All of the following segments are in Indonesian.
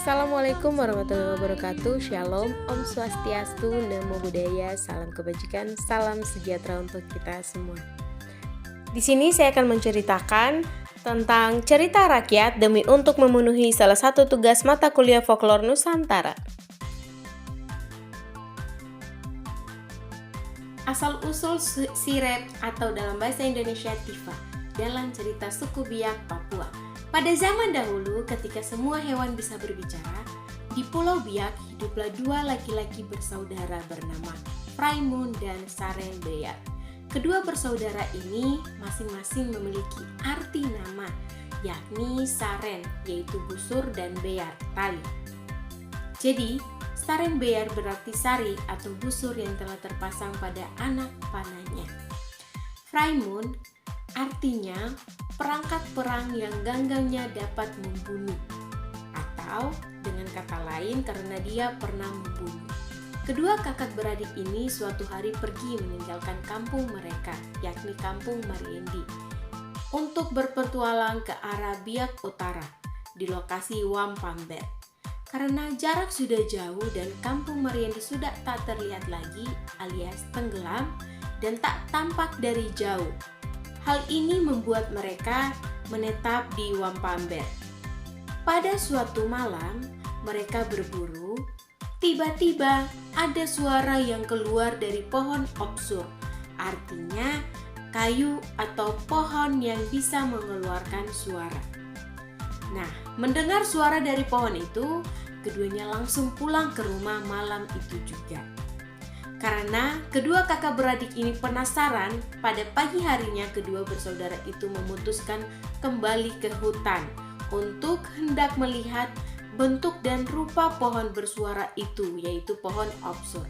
Assalamualaikum warahmatullahi wabarakatuh. Shalom, Om Swastiastu, Namo Buddhaya, salam kebajikan, salam sejahtera untuk kita semua. Di sini saya akan menceritakan tentang cerita rakyat demi untuk memenuhi salah satu tugas mata kuliah folklor Nusantara. Asal-usul sirep atau dalam bahasa Indonesia tifa dalam cerita suku Biak Papua. Pada zaman dahulu, ketika semua hewan bisa berbicara, di Pulau Biak hiduplah dua laki-laki bersaudara bernama Fraimun dan Saren Beyar. Kedua bersaudara ini masing-masing memiliki arti nama, yakni Saren, yaitu busur, dan Beyar, tali. Jadi, Saren Beyar berarti sari atau busur yang telah terpasang pada anak panahnya. Fraimun artinya perangkat perang yang genggamnya dapat membunuh, atau dengan kata lain karena dia pernah membunuh. Kedua kakak beradik ini suatu hari pergi meninggalkan kampung mereka, yakni kampung Mariendi, untuk berpetualang ke arah Biak Utara di lokasi Wampamber. Karena jarak sudah jauh dan kampung Mariendi sudah tak terlihat lagi alias tenggelam dan tak tampak dari jauh. Hal ini membuat mereka menetap di Wampamber. Pada suatu malam, mereka berburu. Tiba-tiba ada suara yang keluar dari pohon opsur, artinya kayu atau pohon yang bisa mengeluarkan suara. Nah, mendengar suara dari pohon itu, keduanya langsung pulang ke rumah malam itu juga. Karena kedua kakak beradik ini penasaran, pada pagi harinya kedua bersaudara itu memutuskan kembali ke hutan untuk hendak melihat bentuk dan rupa pohon bersuara itu, yaitu pohon opsur.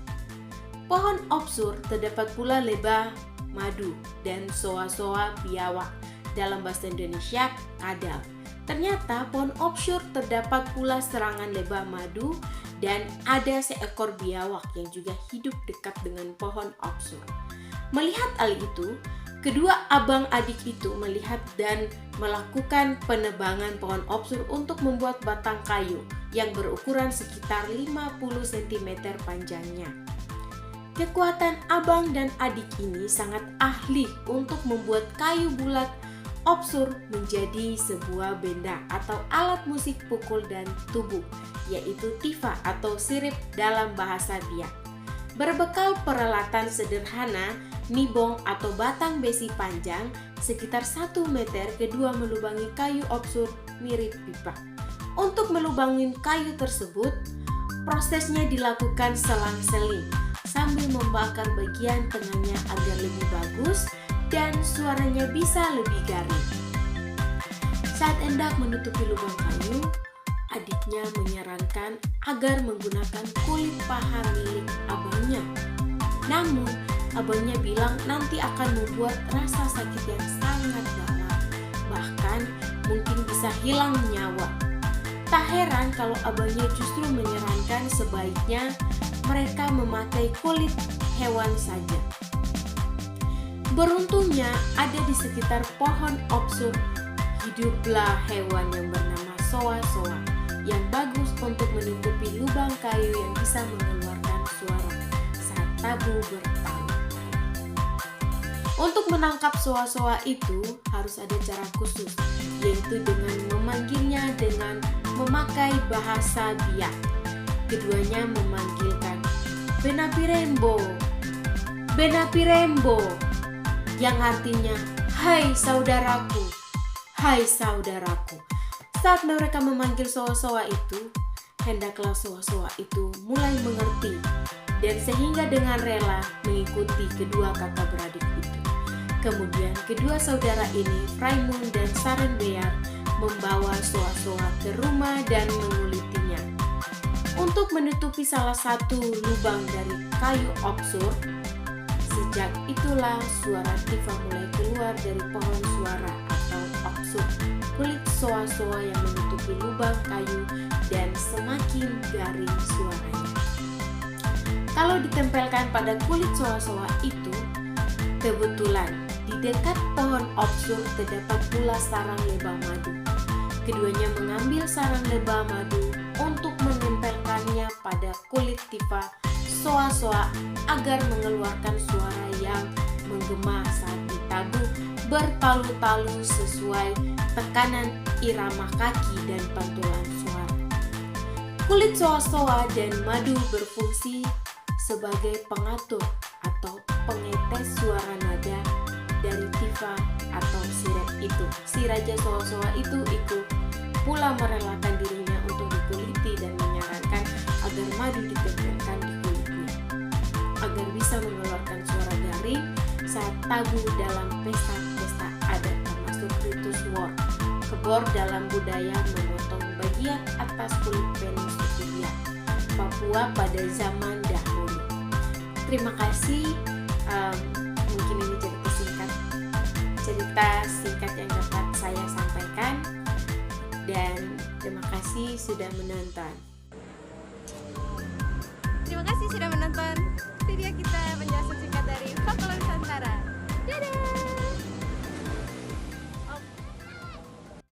Pohon opsur terdapat pula lebah madu dan soa-soa biawak, dalam bahasa Indonesia kadal. Ternyata pohon opsur terdapat pula serangan lebah madu dan ada seekor biawak yang juga hidup dekat dengan pohon opsur. Melihat hal itu, kedua abang adik itu melihat dan melakukan penebangan pohon opsur untuk membuat batang kayu yang berukuran sekitar 50 cm panjangnya. Kekuatan abang dan adik ini sangat ahli untuk membuat kayu bulat opsur menjadi sebuah benda atau alat musik pukul dan tubuh, yaitu tifa atau sirip dalam bahasa Biak. Berbekal peralatan sederhana, nibong atau batang besi panjang sekitar 1 meter, kedua melubangi kayu opsur mirip pipa. Untuk melubangi kayu tersebut, prosesnya dilakukan selang-seling sambil membakar bagian tengahnya agar lebih bagus dan suaranya bisa lebih garing. Saat hendak menutupi lubang kayu, adiknya menyarankan agar menggunakan kulit paha milik abangnya. Namun, abangnya bilang nanti akan membuat rasa sakit yang sangat dalam, bahkan mungkin bisa hilang nyawa. Tak heran kalau abangnya justru menyarankan sebaiknya mereka memakai kulit hewan saja. Beruntungnya ada di sekitar pohon opsur hiduplah hewan yang bernama soa-soa yang bagus untuk menutupi lubang kayu yang bisa mengeluarkan suara saat tabu bertalu. Untuk menangkap soa-soa itu harus ada cara khusus, yaitu dengan memanggilnya dengan memakai bahasa Biak. Keduanya memanggilkan Benapirembo, Benapirembo, yang artinya hai saudaraku, hai saudaraku. Saat mereka memanggil soa-soa itu, hendaklah soa-soa itu mulai mengerti dan sehingga dengan rela mengikuti kedua kakak beradik itu. Kemudian kedua saudara ini, Fraimun dan Saren Beyar, membawa soa-soa ke rumah dan mengulitinya. Untuk menutupi salah satu lubang dari kayu opsur, sejak itulah suara tifa mulai keluar dari pohon suara atau opsur, kulit soa-soa yang menutupi lubang kayu dan semakin garing suaranya. Kalau ditempelkan pada kulit soa-soa itu, kebetulan di dekat pohon opsur terdapat pula sarang lebah madu. Keduanya mengambil sarang lebah madu untuk pada kulit tifa soa-soa agar mengeluarkan suara yang menggema saat ditabuh bertalu-talu sesuai tekanan irama kaki dan pantulan suara. Kulit soa-soa dan madu berfungsi sebagai pengatur atau pengetes suara nada dari tifa atau sirep itu. Si raja soa-soa itu ikut pula merelakan dirinya untuk dikuliti dan menyarankan agar madu ditempelkan di kulitnya agar bisa mengeluarkan suara garing saat tabu dalam pesta-pesta adat termasuk ritus war. Kebor dalam budaya memotong bagian atas kulit penis suku Biak Papua pada zaman dahulu. Terima kasih. Mungkin ini cerita singkat yang dapat saya sampaikan, dan terima kasih sudah menonton.